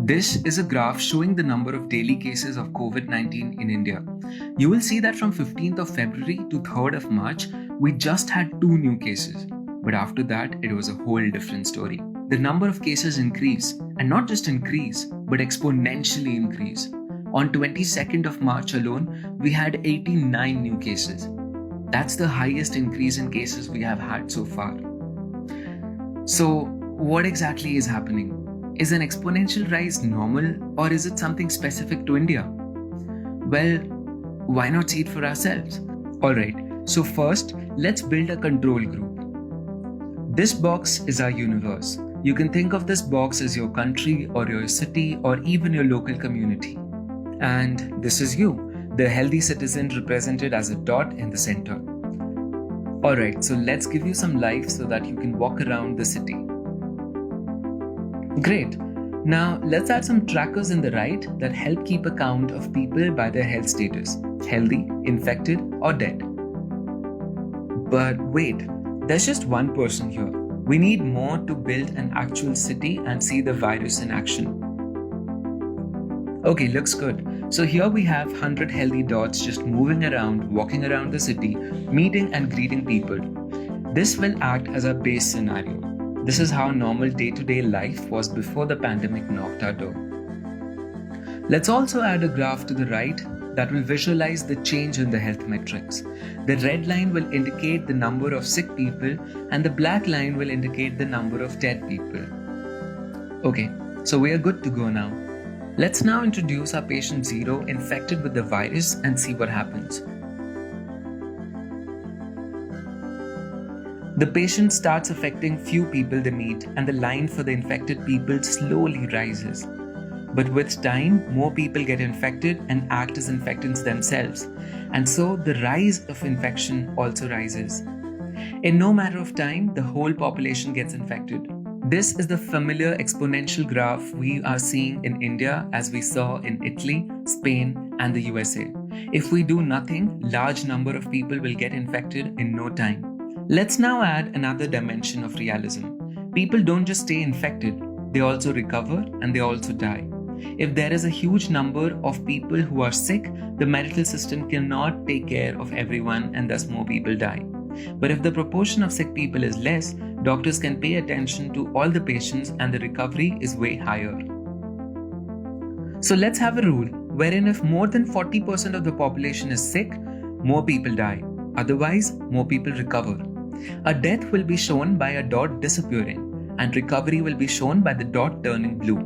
This is a graph showing the number of daily cases of COVID-19 in India. You will see that from 15th of February to 3rd of March, we just had 2 new cases. But after that, it was a whole different story. The number of cases increase, and not just increase, but exponentially increase. On 22nd of March alone, we had 89 new cases. That's the highest increase in cases we have had so far. So, what exactly is happening? Is an exponential rise normal, or is it something specific to India? Well, why not see it for ourselves? Alright, so first, let's build a control group. This box is our universe. You can think of this box as your country or your city or even your local community. And this is you, the healthy citizen represented as a dot in the center. Alright, so let's give you some life so that you can walk around the city. Great. Now let's add some trackers in the right that help keep account of people by their health status, healthy, infected, or dead. But wait, there's just one person here. We need more to build an actual city and see the virus in action. Okay, looks good. So here we have 100 healthy dots just moving around, walking around the city, meeting and greeting people. This will act as a base scenario. This is how normal day-to-day life was before the pandemic knocked our door. Let's also add a graph to the right that will visualize the change in the health metrics. The red line will indicate the number of sick people and the black line will indicate the number of dead people. Okay, so we are good to go now. Let's now introduce our patient 0 infected with the virus and see what happens. The patient starts affecting few people they meet and the line for the infected people slowly rises. But with time, more people get infected and act as infectants themselves. And so the rise of infection also rises. In no matter of time, the whole population gets infected. This is the familiar exponential graph we are seeing in India as we saw in Italy, Spain, and the USA. If we do nothing, large number of people will get infected in no time. Let's now add another dimension of realism. People don't just stay infected, they also recover and they also die. If there is a huge number of people who are sick, the medical system cannot take care of everyone and thus more people die. But if the proportion of sick people is less, doctors can pay attention to all the patients and the recovery is way higher. So let's have a rule wherein if more than 40% of the population is sick, more people die. Otherwise, more people recover. A death will be shown by a dot disappearing and recovery will be shown by the dot turning blue.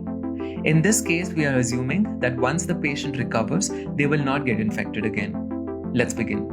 In this case, we are assuming that once the patient recovers, they will not get infected again. Let's begin.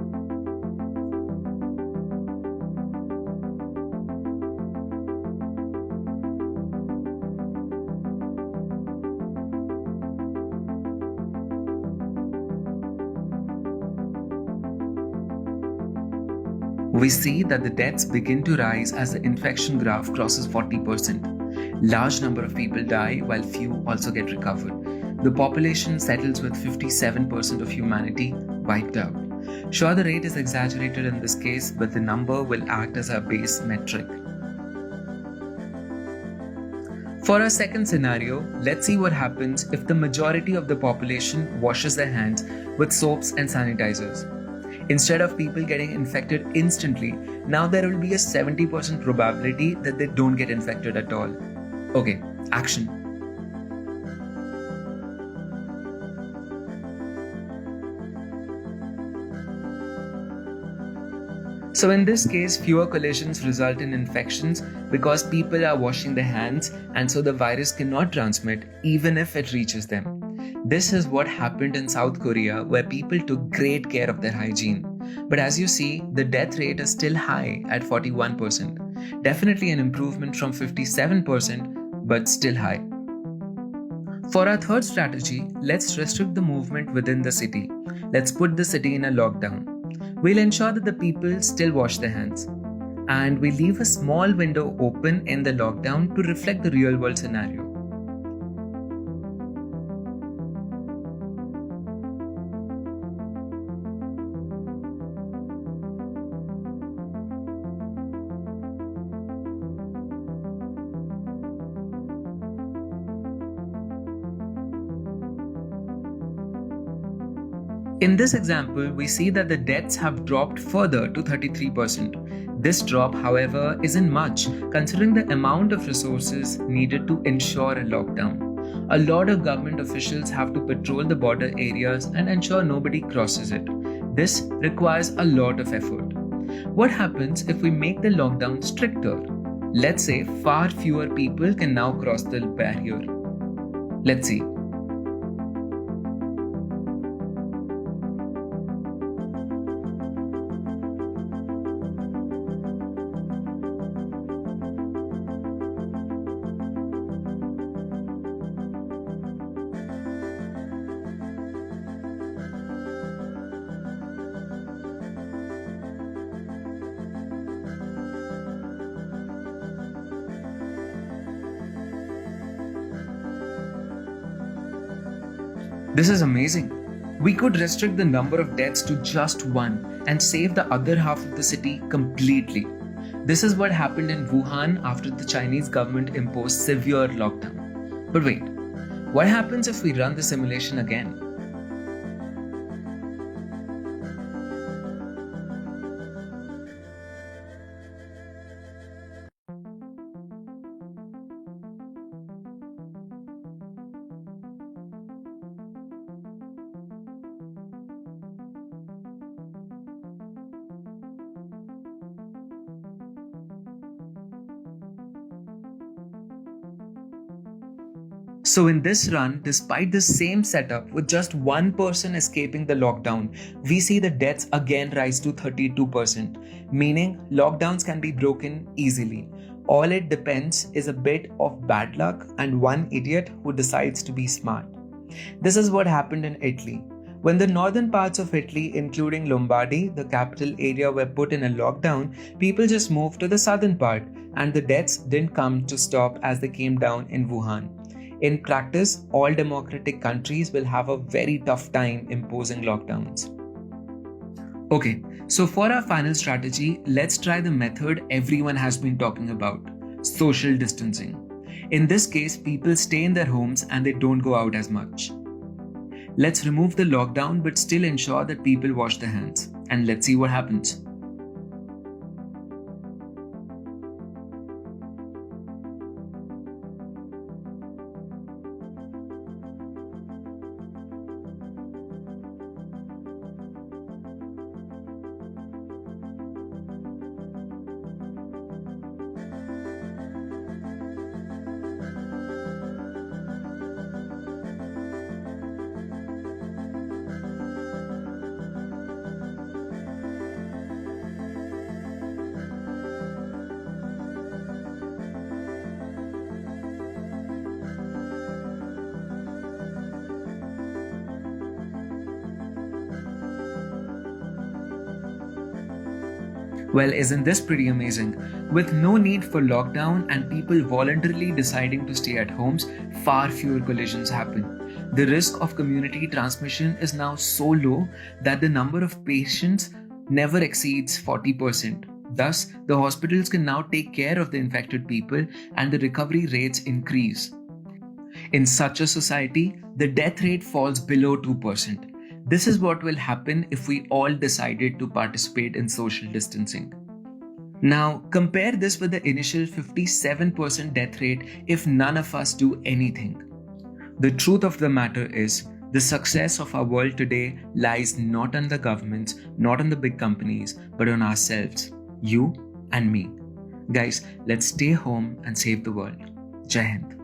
We see that the deaths begin to rise as the infection graph crosses 40%. Large number of people die while few also get recovered. The population settles with 57% of humanity wiped out. Sure, the rate is exaggerated in this case, but the number will act as our base metric. For our second scenario, let's see what happens if the majority of the population washes their hands with soaps and sanitizers. Instead of people getting infected instantly, now there will be a 70% probability that they don't get infected at all. Okay, action. So in this case, fewer collisions result in infections because people are washing their hands and so the virus cannot transmit even if it reaches them. This is what happened in South Korea where people took great care of their hygiene. But as you see, the death rate is still high at 41%. Definitely an improvement from 57%, but still high. For our third strategy, let's restrict the movement within the city. Let's put the city in a lockdown. We'll ensure that the people still wash their hands. And we leave a small window open in the lockdown to reflect the real world scenario. In this example, we see that the deaths have dropped further to 33%. This drop, however, isn't much considering the amount of resources needed to ensure a lockdown. A lot of government officials have to patrol the border areas and ensure nobody crosses it. This requires a lot of effort. What happens if we make the lockdown stricter? Let's say far fewer people can now cross the barrier. Let's see. This is amazing. We could restrict the number of deaths to just one and save the other half of the city completely. This is what happened in Wuhan after the Chinese government imposed severe lockdown. But wait, what happens if we run the simulation again? So in this run, despite the same setup with just one person escaping the lockdown, we see the deaths again rise to 32%, meaning lockdowns can be broken easily. All it depends is a bit of bad luck and one idiot who decides to be smart. This is what happened in Italy. When the northern parts of Italy, including Lombardy, the capital area, were put in a lockdown, people just moved to the southern part, and the deaths didn't come to stop as they came down in Wuhan. In practice, all democratic countries will have a very tough time imposing lockdowns. Okay, so for our final strategy, let's try the method everyone has been talking about: social distancing. In this case, people stay in their homes and they don't go out as much. Let's remove the lockdown but still ensure that people wash their hands. And let's see what happens. Well, isn't this pretty amazing? With no need for lockdown and people voluntarily deciding to stay at homes, far fewer collisions happen. The risk of community transmission is now so low that the number of patients never exceeds 40%. Thus, the hospitals can now take care of the infected people and the recovery rates increase. In such a society, the death rate falls below 2%. This is what will happen if we all decided to participate in social distancing. Now, compare this with the initial 57% death rate if none of us do anything. The truth of the matter is, the success of our world today lies not on the governments, not on the big companies, but on ourselves, you and me. Guys, let's stay home and save the world. Jai Hind.